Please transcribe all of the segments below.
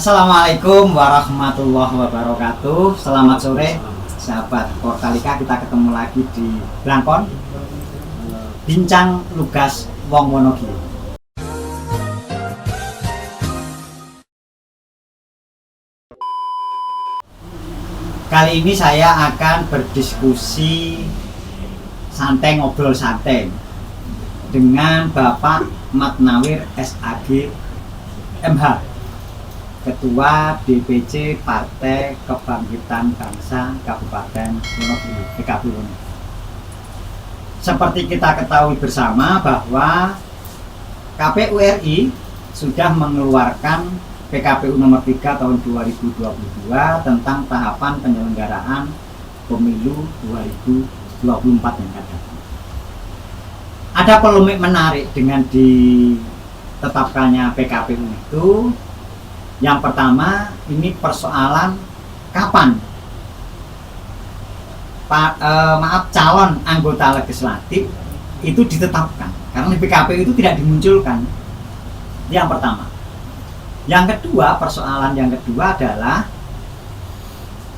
Assalamualaikum warahmatullahi wabarakatuh. Selamat sore sahabat Portalika. Kita ketemu lagi di Blangkon Bincang Lugas Wong Wonogiri. Kali ini saya akan berdiskusi santai, ngobrol santai dengan Bapak Mat Nawir SAG MH, Ketua DPC Partai Kebangkitan Bangsa Kabupaten Wonogiri, PKB Wonogiri. Seperti kita ketahui bersama bahwa KPU RI sudah mengeluarkan PKPU nomor 3 tahun 2022 tentang tahapan penyelenggaraan pemilu 2024 yang akan datang. Ada polemik menarik dengan ditetapkannya PKPU itu. Yang pertama, ini persoalan kapan calon anggota legislatif itu ditetapkan, karena di PKPU itu tidak dimunculkan. Yang pertama. Yang kedua, persoalan yang kedua adalah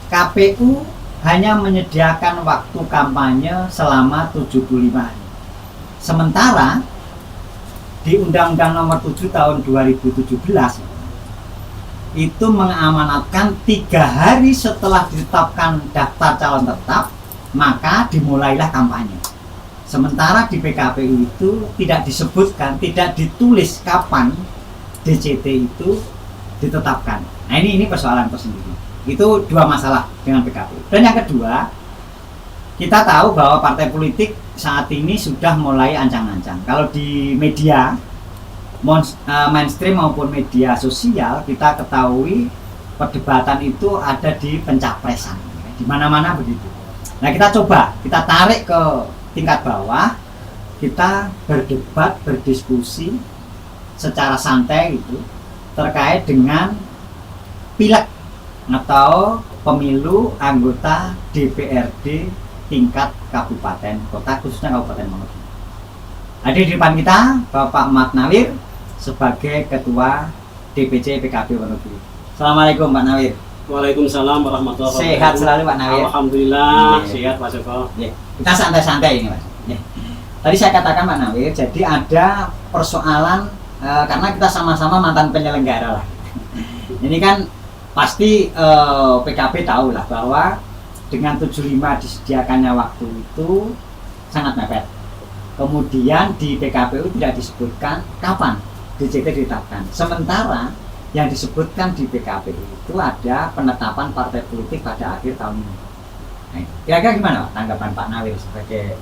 KPU hanya menyediakan waktu kampanye selama 75 hari. Sementara di Undang-Undang Nomor 7 Tahun 2017 itu mengamanatkan 3 hari setelah ditetapkan daftar calon tetap, maka dimulailah kampanye. Sementara di PKPU itu tidak disebutkan, tidak ditulis kapan DCT itu ditetapkan. Nah, ini persoalan tersendiri. Itu dua masalah dengan PKPU. Dan yang kedua, kita tahu bahwa partai politik saat ini sudah mulai ancang-ancang. Kalau di media mainstream maupun media sosial, kita ketahui perdebatan itu ada di pencapresan, di mana-mana begitu. Nah, kita tarik ke tingkat bawah, kita berdebat, berdiskusi secara santai itu terkait dengan pileg atau pemilu anggota DPRD tingkat kabupaten kota, khususnya Kabupaten Wonogiri. Ada di depan kita Bapak Mat Nawir sebagai Ketua DPC PKB Wonogiri. Assalamualaikum Pak Nawir. Waalaikumsalam warahmatullahi wabarakatuh. Sehat selalu Pak Nawir. Alhamdulillah, sehat Pak Joko. Kita santai-santai ini Mas. Tadi saya katakan Pak Nawir, jadi ada persoalan karena kita sama-sama mantan penyelenggara lah. Ini kan pasti PKB tahu lah bahwa dengan 75 disediakannya waktu itu sangat mepet. Kemudian di PKPU tidak disebutkan kapan DCT ditetapkan. Sementara yang disebutkan di PKPU itu ada penetapan partai politik pada akhir tahun ini. Nah, kira-kira gimana Pak tanggapan Pak Nawir sebagai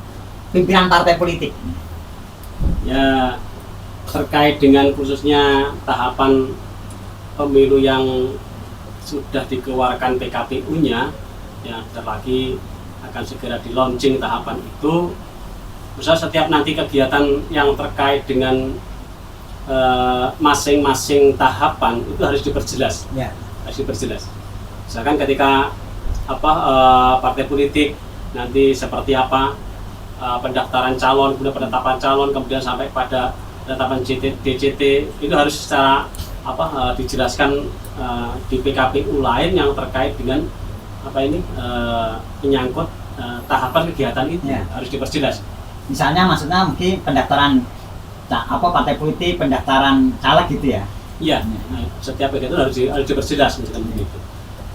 pimpinan partai politik? Ya, terkait dengan khususnya tahapan pemilu yang sudah dikeluarkan PKPU-nya, ya lagi akan segera di launching tahapan itu. Misal setiap nanti kegiatan yang terkait dengan masing-masing tahapan itu harus diperjelas, ya. Harus diperjelas. Misalkan ketika partai politik nanti seperti apa pendaftaran calon, kemudian penetapan calon, kemudian sampai pada penetapan DCT itu harus secara dijelaskan di PKPU lain yang terkait dengan menyangkut tahapan kegiatan itu, ya. Harus diperjelas. Misalnya maksudnya mungkin pendaftaran partai politik, pendaftaran caleg gitu ya? Iya, nah, setiap kegiatan harus diperjelas misalkan begitu.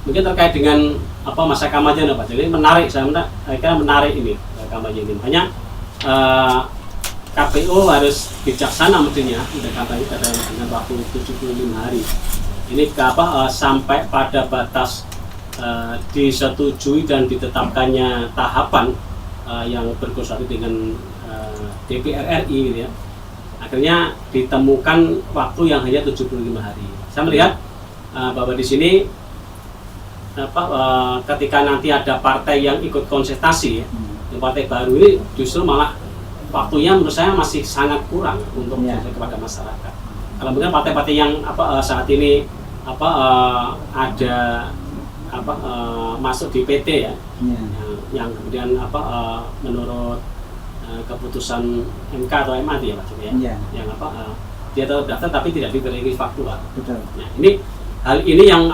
Mungkin terkait dengan masa kampanye Pak. Jadi saya kira menarik ini kampanye ini. Makanya KPU harus bijaksana mestinya untuk kampanye dengan waktu 75 hari. Ini sampai pada batas disetujui dan ditetapkannya tahapan yang berkonsultasi dengan DPR RI gitu ya. Akhirnya ditemukan waktu yang hanya 75 hari. Saya melihat bahwa di sini ketika nanti ada partai yang ikut kontestasi, yang partai baru ini justru malah waktunya menurut saya masih sangat kurang untuk kepada masyarakat. Kalau mungkin partai-partai yang saat ini ada masuk di PT ya, yang kemudian menurut keputusan MK atau MA ya Pak ya, yang dia tetap daftar tapi tidak diberi faktura. Betul. Nah, ini hal ini yang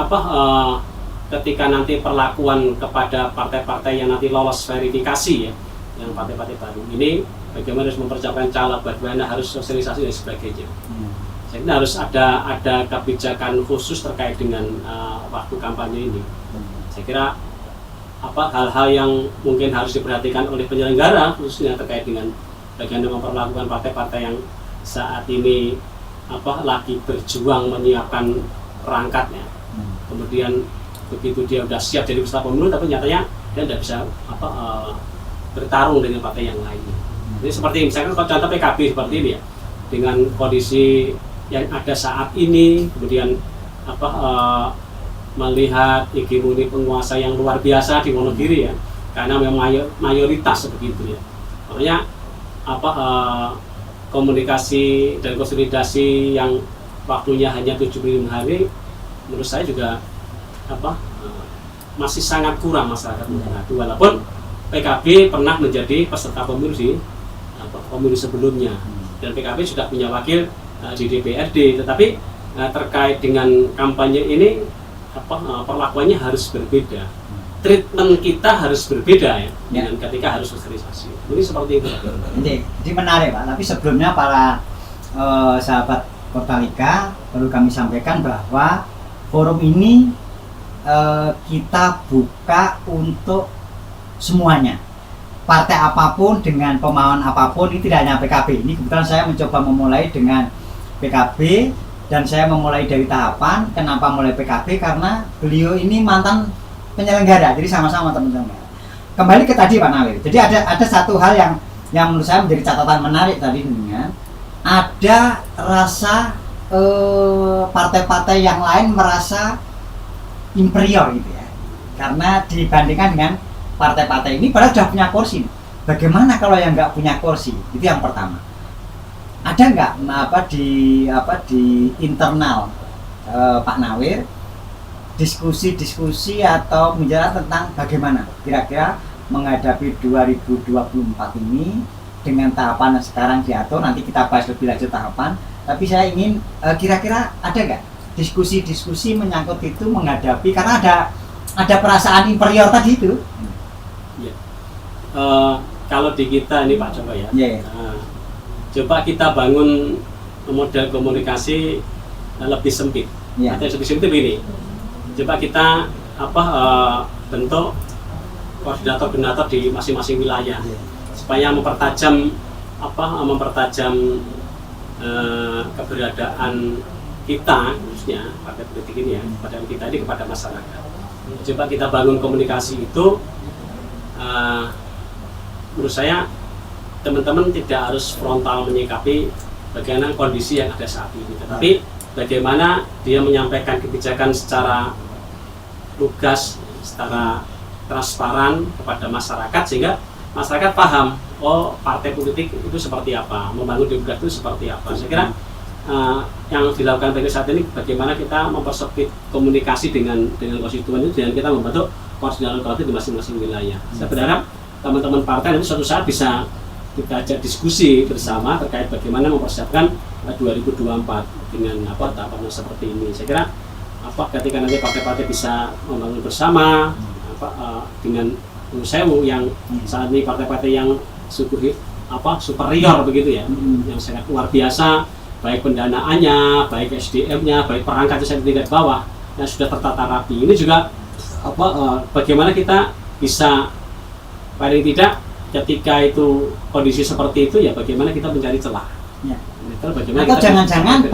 ketika nanti perlakuan kepada partai-partai yang nanti lolos verifikasi ya, yang partai-partai baru ini bagaimana harus mempersiapkan caleg, bagaimana harus sosialisasi dan sebagainya. Saya kira harus ada kebijakan khusus terkait dengan waktu kampanye ini. Saya kira hal-hal yang mungkin harus diperhatikan oleh penyelenggara khususnya terkait dengan bagaimana memperlakukan partai-partai yang saat ini lagi berjuang menyiapkan perangkatnya. Kemudian begitu dia sudah siap jadi peserta pemilu, tapi nyatanya dia tidak bisa bertarung dengan partai yang lainnya. Jadi seperti misalkan contoh PKB seperti ini ya, dengan kondisi yang ada saat ini, kemudian melihat hegemoni penguasa yang luar biasa di Wonogiri ya, karena memang mayoritas begitu ya. Makanya komunikasi dan konsolidasi yang waktunya hanya 75 hari, menurut saya juga masih sangat kurang masyarakat menghadapi, walaupun PKB pernah menjadi peserta pemilu di pemilu sebelumnya dan PKB sudah punya wakil di DPRD, tetapi terkait dengan kampanye ini perlakuannya harus berbeda, treatment kita harus berbeda ya, dengan ketika harus sosialisasi. Jadi seperti itu. Jadi menarik Pak, tapi sebelumnya para sahabat Portalika perlu kami sampaikan bahwa forum ini kita buka untuk semuanya, partai apapun dengan pemahaman apapun, ini tidak hanya PKB. Ini kebetulan saya mencoba memulai dengan PKB dan saya memulai dari tahapan. Kenapa mulai PKB? Karena beliau ini mantan penyelenggara, jadi sama-sama teman-teman. Kembali ke tadi Pak Nawir, jadi ada satu hal yang menurut saya menjadi catatan menarik tadi, ada rasa partai-partai yang lain merasa inferior gitu ya, karena dibandingkan dengan partai-partai ini padahal sudah punya kursi. Bagaimana kalau yang nggak punya kursi? Itu yang pertama. Ada nggak di internal Pak Nawir diskusi atau bicara tentang bagaimana kira-kira menghadapi 2024 ini dengan tahapan yang sekarang diatur? Nanti kita bahas lebih lanjut tahapan. Tapi saya ingin kira-kira ada nggak diskusi menyangkut itu menghadapi, karena ada perasaan inferior tadi itu. Kalau di kita ini Pak coba ya, coba kita bangun model komunikasi lebih sempit. Atau lebih sempit ini. Coba kita bentuk koordinator-koordinator di masing-masing wilayah supaya mempertajam keberadaan kita, khususnya partai politik ini ya, keberadaan kita ini kepada masyarakat. Coba kita bangun komunikasi itu. Menurut saya teman-teman tidak harus frontal menyikapi bagaimana kondisi yang ada saat ini, tetapi bagaimana dia menyampaikan kebijakan secara lugas, secara transparan kepada masyarakat, sehingga masyarakat paham, oh partai politik itu seperti apa, membangun demokrasi itu seperti apa. Saya kira yang dilakukan pada saat ini bagaimana kita mempersempit komunikasi dengan konstituen itu, dengan kita membentuk koordinator di masing-masing wilayah. Saya berharap teman-teman partai nanti suatu saat bisa kita ajak diskusi bersama terkait bagaimana mempersiapkan 2024 dengan tahapan seperti ini. Saya kira ketika nanti partai-partai bisa membangun bersama dengan sewu yang saat ini partai-partai yang superior begitu ya, yang sangat luar biasa, baik pendanaannya, baik SDM-nya, baik perangkatnya sampai tingkat bawah yang sudah tertata rapi. Ini juga bagaimana kita bisa paling tidak ketika itu kondisi seperti itu ya, bagaimana kita mencari celah. Atau jangan-jangan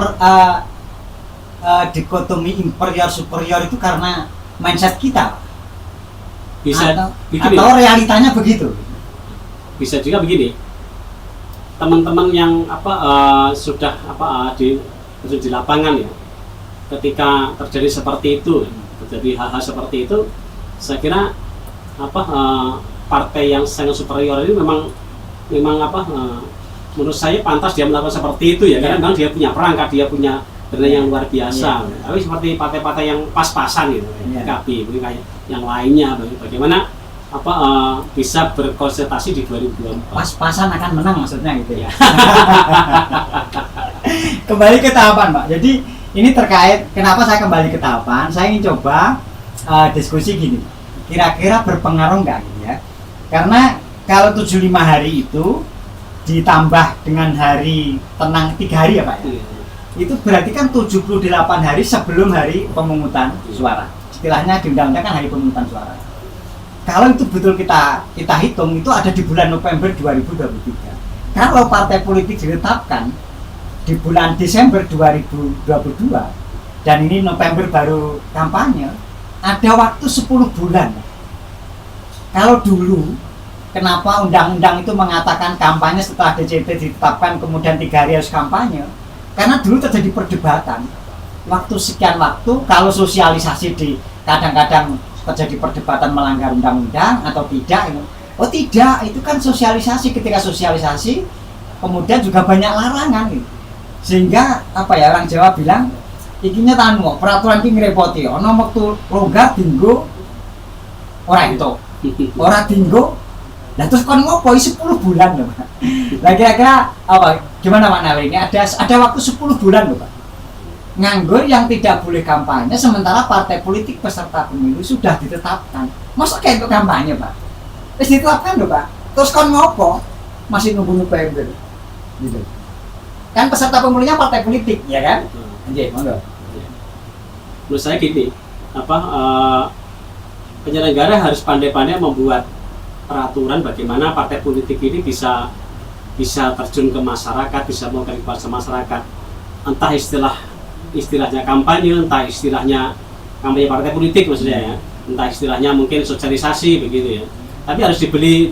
dikotomi inferior superior itu karena mindset kita, atau realitanya begitu. Bisa juga begini, teman-teman yang sudah di lapangan ya, ketika terjadi seperti itu, terjadi hal-hal seperti itu, saya kira partai yang sangat superior ini memang menurut saya pantas dia melakukan seperti itu ya, karena memang dia punya perangkat, dia punya dana yang luar biasa. Tapi seperti partai-partai yang pas-pasan gitu, PKB, mungkin kayak yang lainnya, bagaimana bisa berkonsentrasi di 2024. Pas-pasan akan menang maksudnya gitu ya. Kembali ke tahapan Pak. Jadi Ini terkait kenapa saya kembali ke tahapan. Saya ingin coba diskusi gini. Kira-kira berpengaruh nggak gitu ya? Karena kalau 75 hari itu ditambah dengan hari tenang 3 hari ya Pak ya? Itu berarti kan 78 hari sebelum hari pemungutan suara. Istilahnya di undang-undang kan hari pemungutan suara. Kalau itu betul kita hitung, itu ada di bulan November 2023. Kalau partai politik ditetapkan di bulan Desember 2022 dan ini November baru kampanye, ada waktu 10 bulan. Kalau dulu kenapa undang-undang itu mengatakan kampanye setelah DCT ditetapkan kemudian 3 hari harus kampanye? Karena dulu terjadi perdebatan. Waktu sekian waktu, kalau sosialisasi di kadang-kadang terjadi perdebatan melanggar undang-undang atau tidak. Oh tidak, itu kan sosialisasi. Ketika sosialisasi, kemudian juga banyak larangan gitu. Sehingga apa ya, orang Jawa bilang ikinya tanu peraturan ini ngerepoti. Ono waktu longgar dinggo ora itu. Ora dinggo. Lah terus kon ngopo 10 bulan loh Pak. Lah kira-kira apa gimana Pak Nawi? Ini ada waktu 10 bulan loh Pak. Nganggur yang tidak boleh kampanye sementara partai politik peserta pemilu sudah ditetapkan. Masa kayak untuk kampanye Pak? Terus ditetapkan loh Pak. Terus kon ngopo? Masih nunggu November. Gitu. Kan peserta pemilunya partai politik, ya kan? Anjir, monggo. Menurut saya gini, penyelenggara harus pandai-pandai membuat peraturan bagaimana partai politik ini bisa terjun ke masyarakat, bisa mengedukasi masyarakat. Entah istilahnya kampanye, entah istilahnya kampanye partai politik maksudnya ya, entah istilahnya mungkin sosialisasi begitu ya. Tapi harus diberi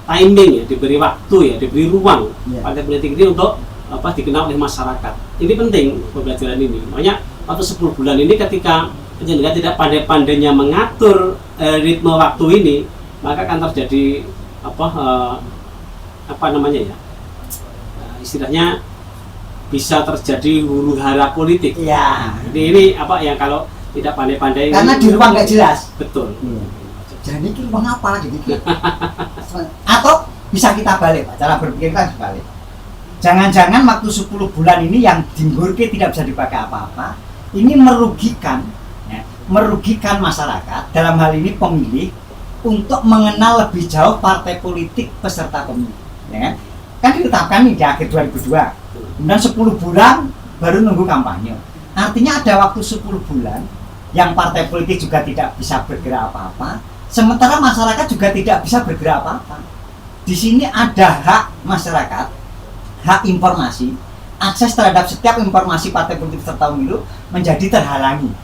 timing ya, diberi waktu ya, diberi ruang partai politik ini untuk dikenal oleh masyarakat. Ini penting pembelajaran ini. Makanya waktu 10 bulan ini ketika penyelenggara tidak pandai-pandainya mengatur ritme waktu ini, maka akan terjadi istilahnya bisa terjadi huru-hara politik. Iya. Jadi ini yang kalau tidak pandai-pandai karena di ruang nggak jelas. Betul. Jadi ini ruang apa gitu. Atau bisa kita balik Pak, cara berpikir kita balik. Jangan-jangan waktu 10 bulan ini yang dinggurke tidak bisa dipakai apa-apa, ini merugikan masyarakat, dalam hal ini pemilih, untuk mengenal lebih jauh partai politik peserta pemilu. Ya kan ditetapkan nih di akhir 2002, kemudian 10 bulan baru nunggu kampanye. Artinya ada waktu 10 bulan yang partai politik juga tidak bisa bergerak apa-apa, sementara masyarakat juga tidak bisa bergerak apa-apa. Di sini ada hak masyarakat, hak informasi, akses terhadap setiap informasi partai politik peserta pemilu menjadi terhalangi.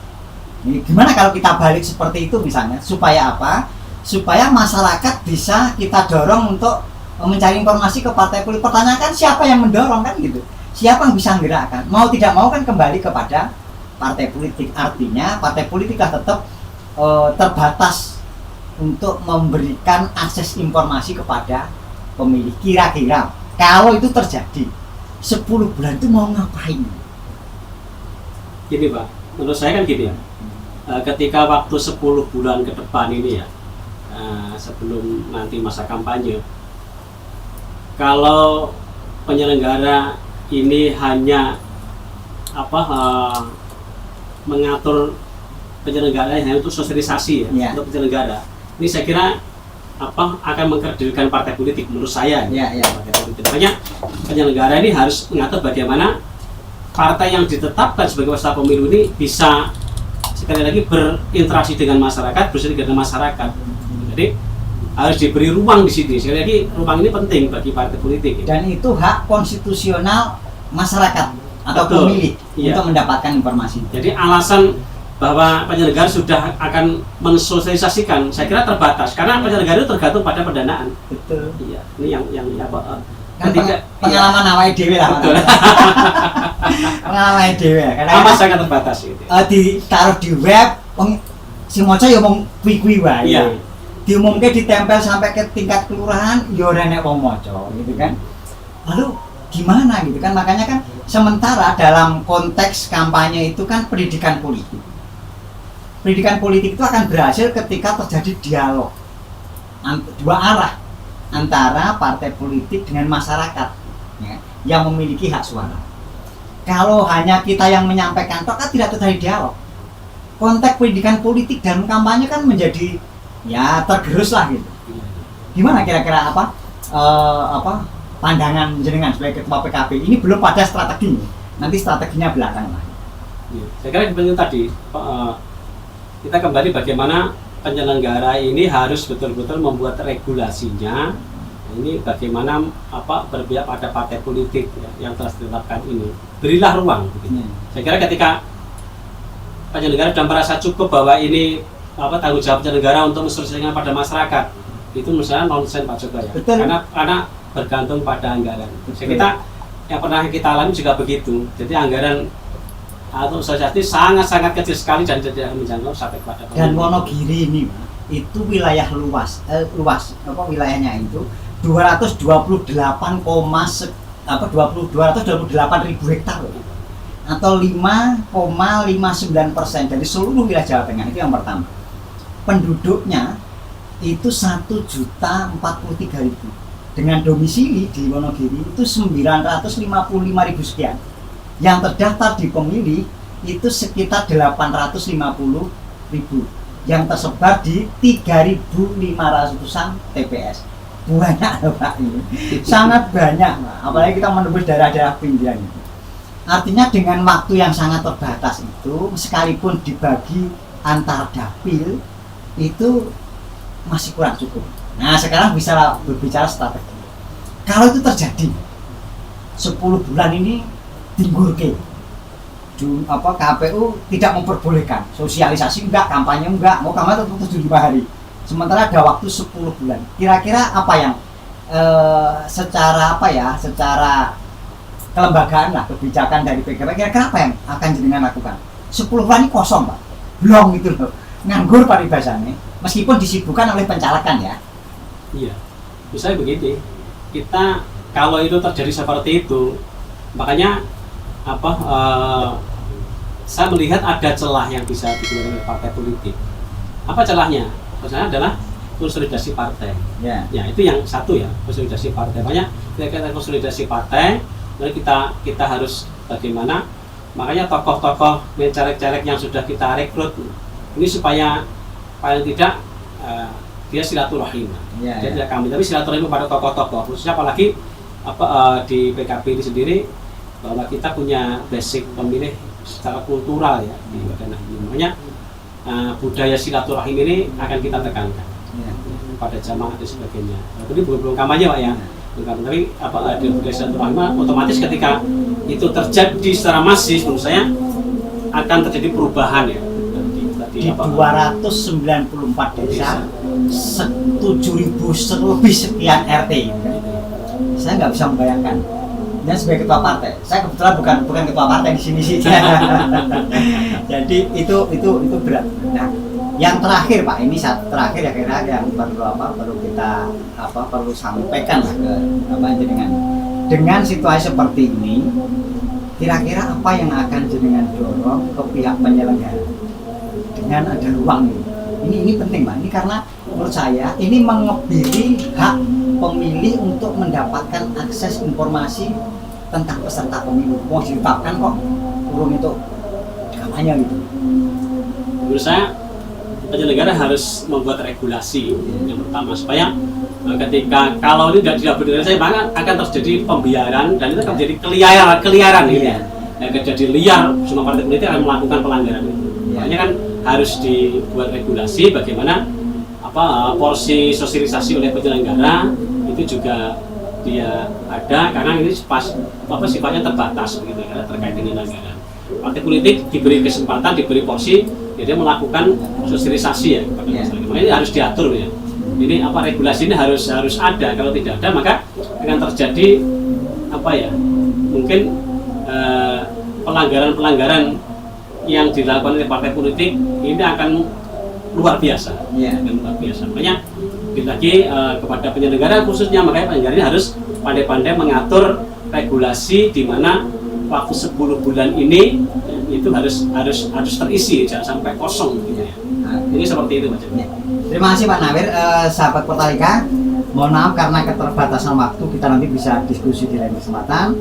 Ini gimana kalau kita balik seperti itu misalnya, supaya apa? Supaya masyarakat bisa kita dorong untuk mencari informasi ke partai politik. Pertanyaan kan siapa yang mendorong kan gitu? Siapa yang bisa menggerakkan? Mau tidak mau kan kembali kepada partai politik. Artinya partai politik tetap terbatas untuk memberikan akses informasi kepada pemilih. Kira-kira kalau itu terjadi 10 bulan itu mau ngapain? Gini Pak, menurut saya kan gini ya, ketika waktu 10 bulan ke depan ini ya, sebelum nanti masa kampanye, kalau penyelenggara ini hanya mengatur penyelenggara hanya untuk sosialisasi ya, untuk penyelenggara, ini saya kira akan mengkerdilkan partai politik menurut saya. Partai politik. Makanya penyelenggara ini harus mengatur bagaimana partai yang ditetapkan sebagai peserta pemilu ini bisa sekali lagi berinteraksi dengan masyarakat, bersama dengan masyarakat. Jadi harus diberi ruang di sini. Sekali lagi ruang ini penting bagi partai politik. Dan itu hak konstitusional masyarakat atau pemilih untuk mendapatkan informasi. Jadi alasan bahwa penyelenggara sudah akan mensosialisasikan, saya kira terbatas karena penyelenggara itu tergantung pada pendanaan. Betul. Iya, ini yang pengalaman awake dhewe lah. Pengalaman dhewe. Karena sangat terbatas gitu. Ditaruh di web, si maca ya mung kuwi-kuwi wae. Iya. Diumumke ditempel sampai ke tingkat kelurahan, ya ora enek wong maca gitu kan. Lalu gimana gitu kan? Makanya kan sementara dalam konteks kampanye itu kan pendidikan politik. Pendidikan politik itu akan berhasil ketika terjadi dialog dua arah antara partai politik dengan masyarakat ya, yang memiliki hak suara. Kalau hanya kita yang menyampaikan, toh kan tidak terjadi dialog. Konteks pendidikan politik dan kampanye kan menjadi ya tergerus lah gitu. Gimana kira-kira pandangan jenengan sebagai ketua PKB ini belum pada strategi, nanti strateginya belakangan. Ya, saya kira seperti tadi kita kembali bagaimana penyelenggara ini harus betul-betul membuat regulasinya. Ini bagaimana berpihak pada partai politik ya, yang telah ditetapkan ini. Berilah ruang. Gitu. Saya kira ketika penyelenggara sudah merasa cukup bahwa ini tanggung jawab penyelenggara untuk mensosialisasikan pada masyarakat, itu misalnya nonsen Pak Joko ya. Betul. Karena bergantung pada anggaran. Kita yang pernah kita alami juga begitu. Jadi anggaran atau sosialisasi sangat-sangat kecil sekali dan tidak menjangkau sampai pada dan Wonogiri ini itu wilayah luas wilayahnya itu 228,228.000 hektar atau 5,59% dari seluruh wilayah Jawa Tengah. Itu yang pertama. Penduduknya itu 1.043.000 dengan domisili di Wonogiri itu 955.000 sekian. Yang terdaftar di pemilih itu sekitar 850.000 yang tersebar di 3.500-an TPS. Banyak Pak ini, sangat banyak, apalagi kita menembus daerah-daerah pinggiran itu. Artinya dengan waktu yang sangat terbatas itu, sekalipun dibagi antar dapil itu masih kurang cukup. Nah sekarang bisa berbicara strategi. Kalau itu terjadi 10 bulan ini tinggurke, KPU tidak memperbolehkan sosialisasi enggak, kampanye enggak, mau kampanye tetap 75 hari. Sementara ada waktu 10 bulan. Kira-kira apa yang secara kelembagaan lah, kebijakan dari PKB, kira-kira apa yang akan jenengan lakukan? 10 bulan ini kosong Pak, belum gitu loh, nganggur paribasannya, meskipun disibukkan oleh pencalekan ya. Iya, misalnya begitu. Kita kalau itu terjadi seperti itu, makanya saya melihat ada celah yang bisa digunakan oleh partai politik. Apa celahnya? Maksudnya adalah konsolidasi partai. Ya, itu yang satu ya, konsolidasi partai. Makanya kita konsolidasi partai, lalu kita harus bagaimana? Makanya tokoh-tokoh caleg-caleg yang sudah kita rekrut ini supaya paling tidak dia silaturahim. Dia tidak kami, tapi silaturahim pada tokoh-tokoh. Khususnya apalagi di PKB ini sendiri bahwa kita punya basic pemilih secara kultural ya di bagian ini. Makanya budaya silaturahim ini akan kita tekankan pada jamaah dan sebagainya. Jadi belum kampanye Pak ya. Tapi ada budaya silaturahim, otomatis ketika itu terjadi secara masif, menurut saya akan terjadi perubahan ya. Di 294 desa, 7.000 lebih sekian RT. Saya nggak bisa membayangkan. Dan sebagai ketua partai, saya kebetulan bukan ketua partai di sini sih. Jadi itu berat. Nah, yang terakhir Pak, ini satu terakhir ya kira yang perlu kita perlu sampaikan lah ke dengan situasi seperti ini, kira-kira apa yang akan jenengan dorong ke pihak penyelenggara dengan ada ruang ini penting Pak. Ini karena menurut saya ini mengebiri hak pemilih untuk mendapatkan akses informasi tentang peserta pemilu. Mau ditetapkan kok urung itu kampanye gitu. Menurut saya penyelenggara harus membuat regulasi yang pertama supaya ketika kalau ini tidak benar, saya akan terjadi pembiaran dan itu akan menjadi keliaran ini ya. Jadi liar, semua partai politik akan melakukan pelanggaran itu. Makanya kan harus dibuat regulasi bagaimana porsi sosialisasi oleh penyelenggara itu juga dia ada, karena ini sifatnya terbatas begitu ya, terkait dengan anggaran. Partai politik diberi kesempatan, diberi porsi, ya dia melakukan sosialisasi ya kepada masyarakat. Makanya ini harus diatur ya. Ini regulasi ini harus ada. Kalau tidak ada maka akan terjadi mungkin pelanggaran yang dilakukan oleh partai politik ini akan luar biasa. Luar biasa. Makanya lagi kepada penyelenggara khususnya, makanya penyelenggara ini harus pandai-pandai mengatur regulasi di mana waktu 10 bulan ini itu harus terisi, jangan sampai kosong gitu ya. Ini seperti itu Mas. Terima kasih Pak Nawir. Sahabat Portalika, mohon maaf karena keterbatasan waktu, kita nanti bisa diskusi di lain kesempatan.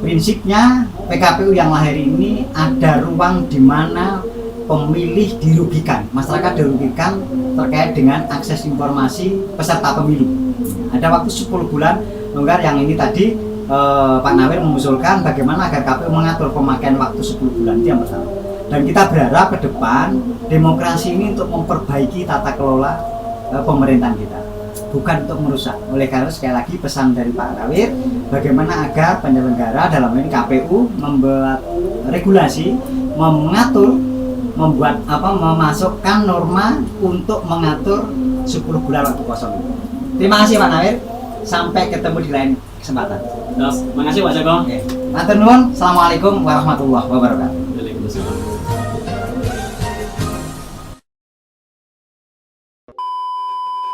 prinsipnya PKPU yang lahir ini ada ruang di mana pemilih dirugikan, masyarakat dirugikan terkait dengan akses informasi peserta pemilu. Ada waktu 10 bulan longgar yang ini tadi Pak Nawir mengusulkan bagaimana agar KPU mengatur pemakaian waktu 10 bulan, itu yang pertama. Dan kita berharap ke depan demokrasi ini untuk memperbaiki tata kelola pemerintahan kita, bukan untuk merusak. Oleh karena sekali lagi pesan dari Pak Nawir, bagaimana agar penyelenggara dalam ini KPU membuat regulasi, mengatur, memasukkan norma untuk mengatur 10 bulan waktu kosong. Terima kasih Pak Nawir, sampai ketemu di lain kesempatan. Terima kasih Pak Joko. Matur nuwun, assalamualaikum warahmatullahi wabarakatuh.